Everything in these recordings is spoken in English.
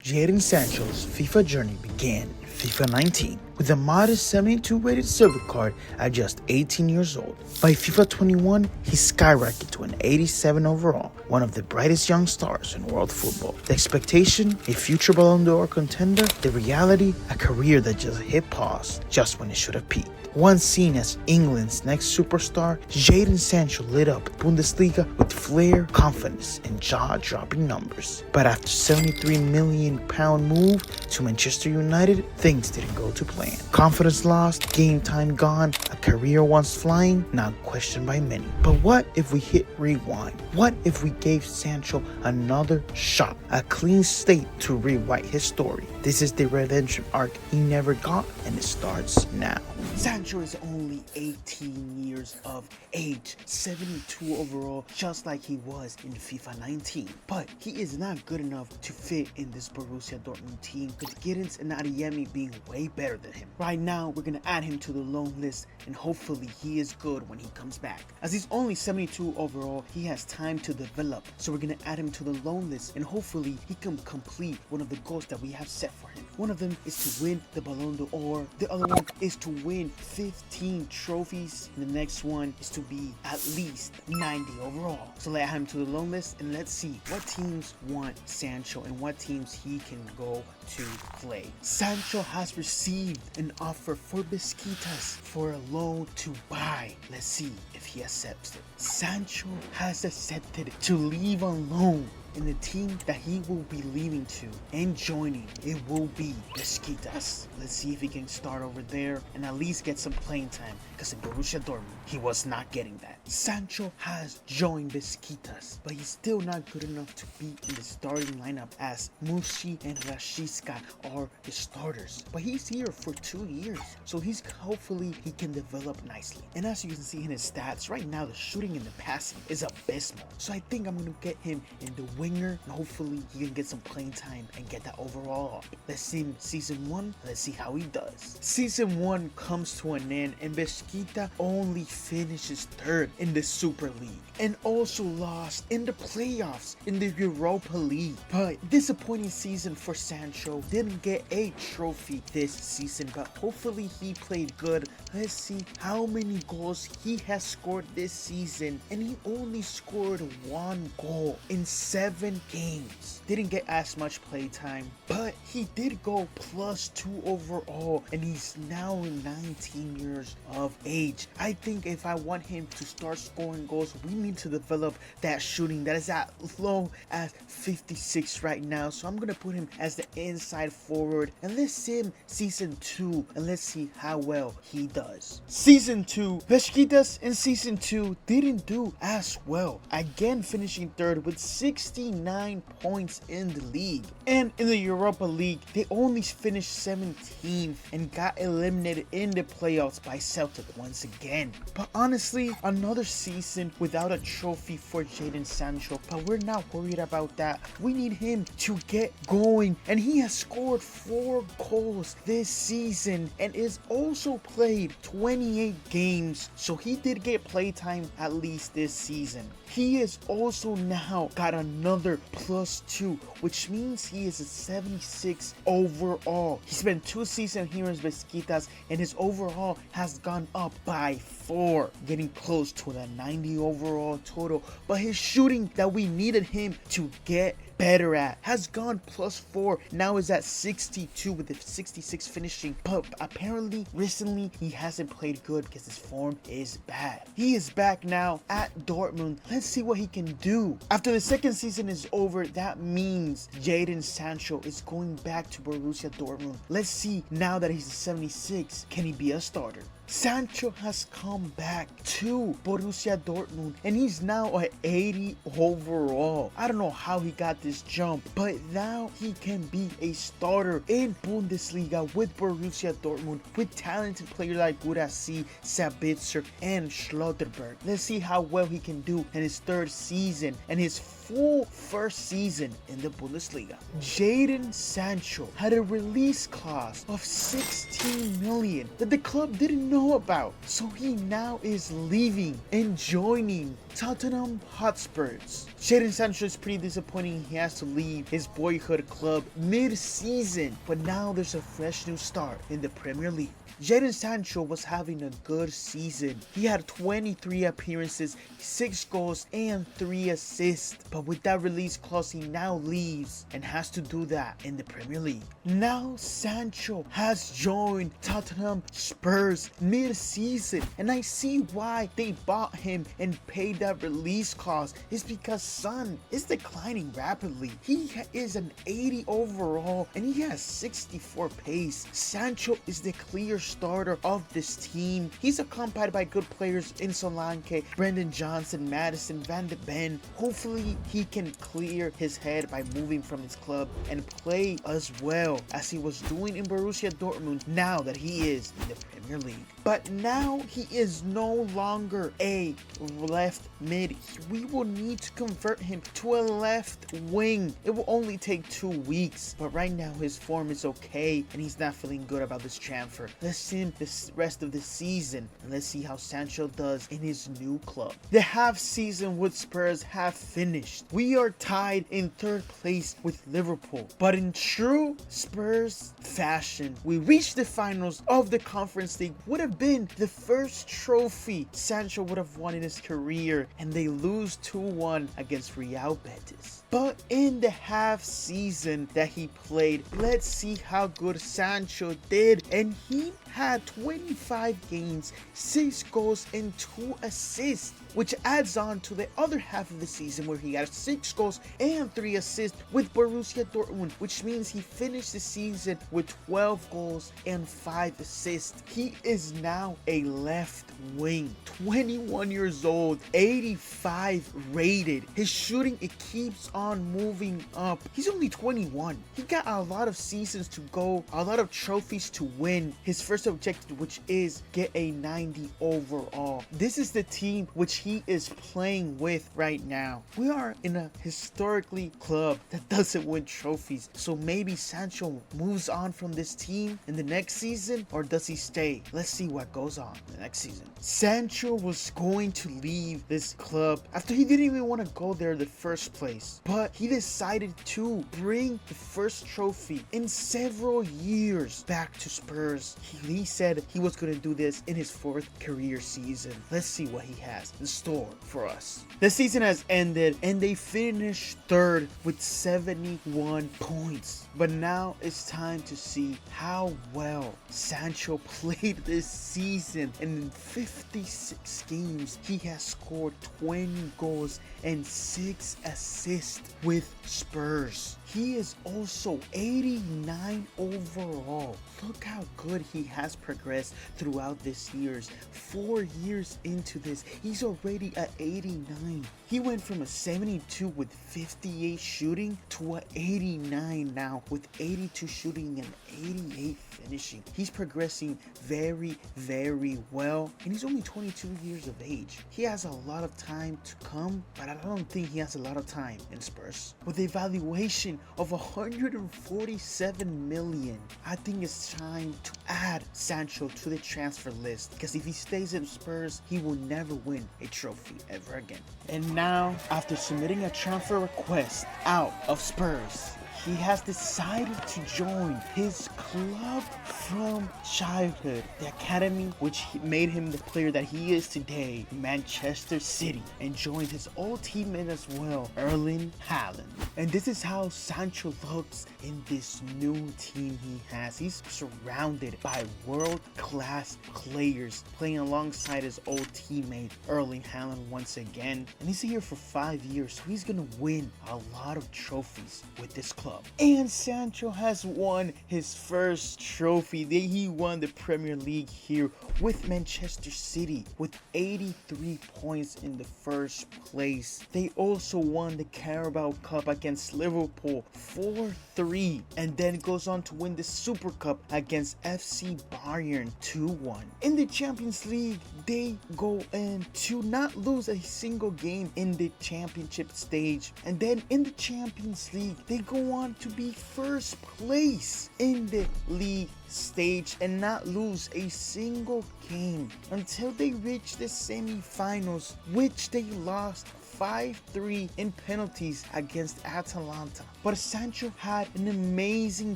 Jadon Sancho's FIFA journey began in FIFA 19 with a modest 72 rated silver card at just 18 years old. By FIFA 21, he skyrocketed to an 87 overall, one of the brightest young stars in world football. The expectation, a future Ballon d'Or contender; the reality, a career that just hit pause just when it should have peaked. Once seen as England's next superstar, Jadon Sancho lit up Bundesliga with flair, confidence, and jaw-dropping numbers. But after £73 million move to Manchester United, things didn't go to plan. Confidence lost, game time gone, a career once flying, now questioned by many. But what if we hit rewind? What if we gave Sancho another shot, a clean slate to rewrite his story? This is the redemption arc he never got, and it starts now. Sancho is only 18 years of age, 72 overall, just like he was in FIFA 19. But he is not good enough to fit in this Borussia Dortmund team, with Giddens and Adeyemi being way better than him. Right now, we're gonna add him to the loan list, and hopefully he is good when he comes back. As he's only 72 overall, he has time to develop, so we're gonna add him to the loan list, and hopefully he can complete one of the goals that we have set for him. One of them is to win the Ballon d'Or, the other one is to win 15 trophies, and the next one is to be at least 90 overall. So let's add him to the loan list, and let's see what teams want Sancho and what teams he can go to play. Sancho has received an offer for Besiktas for a loan to buy. Let's see if he accepts it. Sancho has accepted to leave on loan, and the team that he will be leaving to and joining, it will be Besiktas. Let's see if he can start over there and at least get some playing time, because in Borussia Dortmund, he was not getting that. Sancho has joined Besiktas, but he's still not good enough to be in the starting lineup, as Mushi and Rashica are the starters. But he's here for 2 years, so hopefully he can develop nicely. And as you can see in his stats, right now the shooting and the passing is abysmal. So I think I'm going to get him in the winger, and hopefully he can get some playing time and get that overall up. Let's see season 1, let's see how he does. Season 1 comes to an end, and Besiktas only finishes 3rd in the Super League, and also lost in the playoffs in the Europa League. But disappointing season for Sancho, didn't get a trophy this season, but hopefully he played good. Let's see how many goals he has scored this season, and he only scored 1 goal in 7 games. Didn't get as much play time, but he did go +2 overall, and he's now 19 years of age. I think if I want him to start scoring goals, we need to develop that shooting that is at low as 56 right now. So I'm gonna put him as the inside forward, and let's see him season 2, and let's see how well he does. Season 2, Besiktas in season 2 didn't do as well, again finishing 3rd with 69 points in the league. And in the Europa League, they only finished 17th and got eliminated in the playoffs by Celtic once again. But honestly, another season without a trophy for Jadon Sancho, but we're not worried about that. We need him to get going, and he has scored 4 goals this season and is also played 28 games, so he did get playtime at least this season. He has also now got another +2, which means he is a 76 overall. He spent 2 seasons here in Besiktas, and his overall has gone up by 4, getting close to the 90 overall total. But his shooting that we needed him to get better at has gone +4, now is at 62 with the 66 finishing. But apparently recently he hasn't played good because his form is bad. He is back now at Dortmund. Let's see what he can do. After the second season is over, that means Jadon Sancho is going back to Borussia Dortmund. Let's see, now that he's a 76, can he be a starter? Sancho has come back to Borussia Dortmund, and he's now at 80 overall. I don't know how he got this jump, but now he can be a starter in Bundesliga with Borussia Dortmund, with talented players like Goalazo, Sabitzer, and Schlotterberg. Let's see how well he can do in his 3rd season and his full first season in the Bundesliga. Jadon Sancho had a release clause of 16 million that the club didn't know about. So he now is leaving and joining Tottenham Hotspurs. Jadon Sancho is pretty disappointing. He has to leave his boyhood club mid-season, but now there's a fresh new start in the Premier League. Jadon Sancho was having a good season. He had 23 appearances, 6 goals, and 3 assists. But with that release clause, he now leaves and has to do that in the Premier League. Now Sancho has joined Tottenham Spurs mid-season, and I see why they bought him and paid that release clause. It's because Son is declining rapidly. He is an 80 overall and he has 64 pace. Sancho is the clear starter of this team. He's accompanied by good players in Solanke, Brendan Johnson, Madison, Van de Ven. Hopefully he can clear his head by moving from his club and play as well as he was doing in Borussia Dortmund now that he is in the Premier League. But now he is no longer a left mid. We will need to convert him to a left wing. It will only take 2 weeks, but right now his form is okay and he's not feeling good about this transfer. Let's see him the rest of the season and let's see how Sancho does in his new club. The half season with Spurs have finished. We are tied in 3rd place with Liverpool, but in true Spurs fashion, we reached the finals of the Conference League. Would have been the first trophy Sancho would have won in his career, and they lose 2-1 against Real Betis. But in the half season that he played, let's see how good Sancho did, and he had 25 games, 6 goals and 2 assists, which adds on to the other half of the season where he had 6 goals and 3 assists with Borussia Dortmund, which means he finished the season with 12 goals and 5 assists. He is now a left wing, 21 years old, 85 rated. His shooting, it keeps on moving up. He's only 21. He got a lot of seasons to go, a lot of trophies to win. His first objective, which is get a 90 overall. This is the team which he is playing with right now. We are in a historically club that doesn't win trophies, so maybe Sancho moves on from this team in the next season, or does he stay? Let's see what goes on in the next season. Sancho was going to leave this club after he didn't even want to go there in the first place, but he decided to bring the first trophy in several years back to Spurs. He said he was going to do this in his 4th career season. Let's see what he has in store for us. The season has ended and they finished 3rd with 71 points. But now it's time to see how well Sancho played this season. And in 56 games, he has scored 20 goals and 6 assists with Spurs. He is also 89 overall. Look how good he has progressed throughout this years. 4 years into this, he's already at 89. He went from a 72 with 58 shooting to a 89 now with 82 shooting and 88 finishing. He's progressing very, very well, and he's only 22 years of age. He has a lot of time to come, but I don't think he has a lot of time in Spurs. With a valuation of 147 million, I think it's time to add Sancho to the transfer list, because if he stays in Spurs, he will never win a trophy ever again. And now, after submitting a transfer request out of Spurs, he has decided to join his club from childhood, the academy which made him the player that he is today, Manchester City, and joined his old teammate as well, Erling Haaland. And this is how Sancho looks in this new team he has. He's surrounded by world-class players playing alongside his old teammate, Erling Haaland, once again. And he's here for 5 years, so he's gonna win a lot of trophies with this club. club. And Sancho has won his first trophy. He won the Premier League here with Manchester City with 83 points in the first place. They also won the Carabao Cup against Liverpool 4-3, and then goes on to win the Super Cup against FC Bayern 2-1. In the Champions League, they go in to not lose a single game in the championship stage, and then in the Champions League, they go on to be first place in the league stage and not lose a single game until they reach the semi-finals, which they lost 5-3 in penalties against Atalanta. But Sancho had an amazing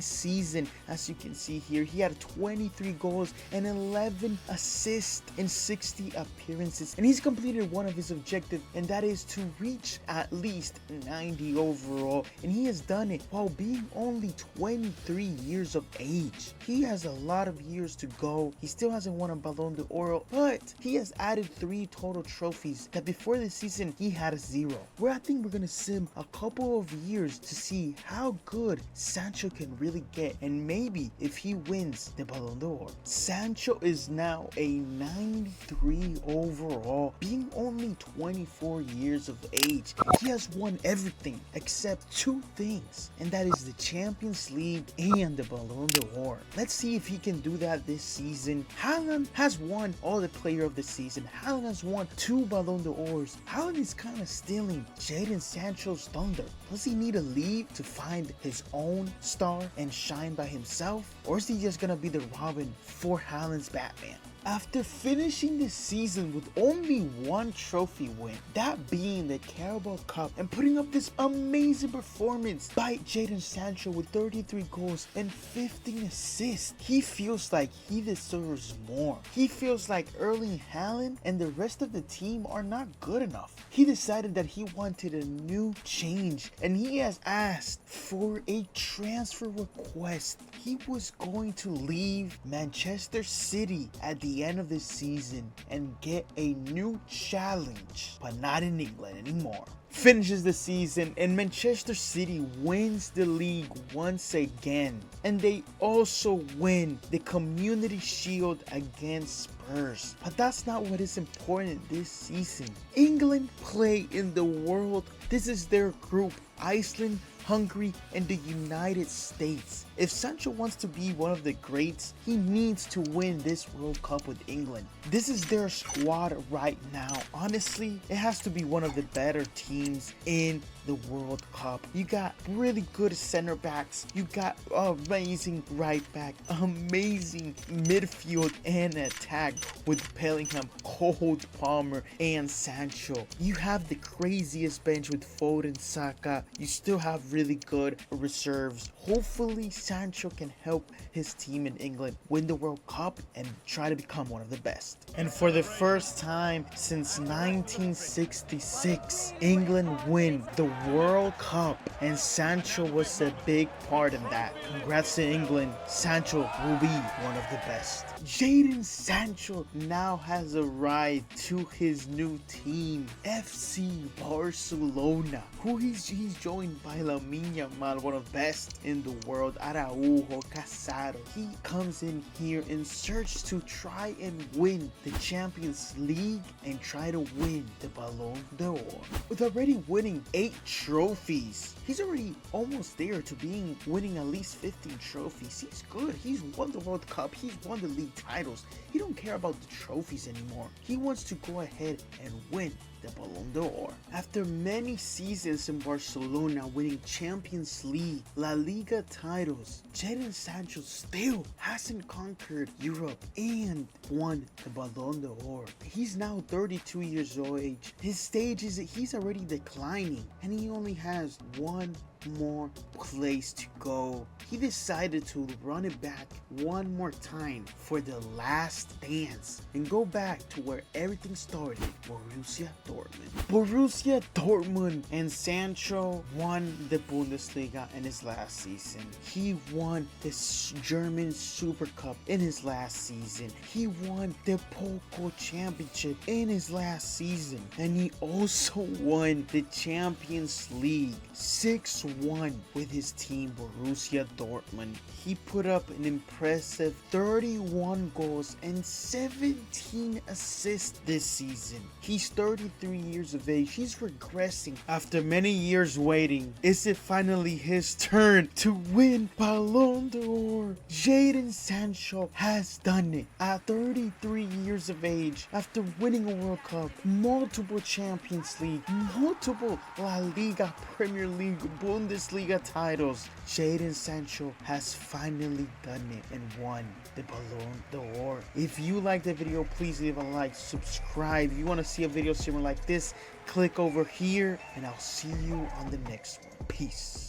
season. As you can see here, he had 23 goals and 11 assists in 60 appearances, and he's completed one of his objectives, and that is to reach at least 90 overall, and he has done it while being only 23 years of age. He has a lot of years to go. He still hasn't won a Balon d'Or, but he has added 3 total trophies that before the season he had a 0. Where I think we're gonna sim a couple of years to see how good Sancho can really get, and maybe if he wins the Ballon d'Or. Sancho is now a 93 overall, being only 24 years of age. He has won everything except 2 things, and that is the Champions League and the Ballon d'Or. Let's see if he can do that this season. Haaland has won all the player of the season. Haaland has won 2 Ballon d'Ors. Haaland is kind of stealing Jadon Sancho's thunder. Does he need to leave to find his own star and shine by himself? Or is he just gonna be the Robin for Haaland's Batman? After finishing the season with only 1 trophy win, that being the Carabao Cup, and putting up this amazing performance by Jadon Sancho with 33 goals and 15 assists, he feels like he deserves more. He feels like Erling Haaland and the rest of the team are not good enough. He decided that he wanted a new change, and he has asked for a transfer request. He was going to leave Manchester City at the end of the season and get a new challenge, but not in England anymore. Finishes the season and Manchester City wins the league once again, and they also win the Community Shield against Spurs. But that's not what is important this season. England play in the World. This is their group: Iceland, Hungary, and the United States. If Sancho wants to be one of the greats, he needs to win this World Cup with England. This is their squad right now. Honestly, it has to be one of the better teams in the World Cup. You got really good center backs. You got amazing right back, amazing midfield and attack with Bellingham, Cole Palmer, and Sancho. You have the craziest bench with Foden, Saka. You still have really good reserves. Hopefully Sancho can help his team in England win the World Cup and try to become one of the best. And for the first time since 1966, England win the World Cup, and Sancho was a big part in that. Congrats to England. Sancho will be one of the best. Jadon Sancho now has arrived to his new team, FC Barcelona, who he's joined by Lamine Yamal, one of the best in the world, Araujo, Casado. He comes in here in search to try and win the Champions League and try to win the Ballon d'Or. With already winning 8 trophies, he's already almost there to winning at least 15 trophies. He's good. He's won the World Cup. He's won the league titles. He don't care about the trophies anymore. He wants to go ahead and win the Ballon d'Or. After many seasons in Barcelona winning Champions League, La Liga titles, Jadon Sancho still hasn't conquered Europe and won the Ballon d'Or. He's now 32 years of age. His stage is he's already declining, and he only has one more place to go. He decided to run it back one more time for the last dance and go back to where everything started, Borussia Dortmund. Borussia Dortmund, and Sancho won the Bundesliga in his last season. He won the German Super Cup in his last season. He won the Pokal Championship in his last season, and he also won the Champions League 6 won with his team Borussia Dortmund. He put up an impressive 31 goals and 17 assists this season. He's 33 years of age. He's regressing after many years waiting. Is it finally his turn to win Ballon d'Or? Jadon Sancho has done it at 33 years of age after winning a World Cup, multiple Champions League, multiple La Liga, Premier League, Bundesliga titles. Jadon Sancho has finally done it and won the Ballon d'Or. If you like the video, please leave a like, subscribe. If you want to see a video similar like this, click over here, and I'll see you on the next one. Peace.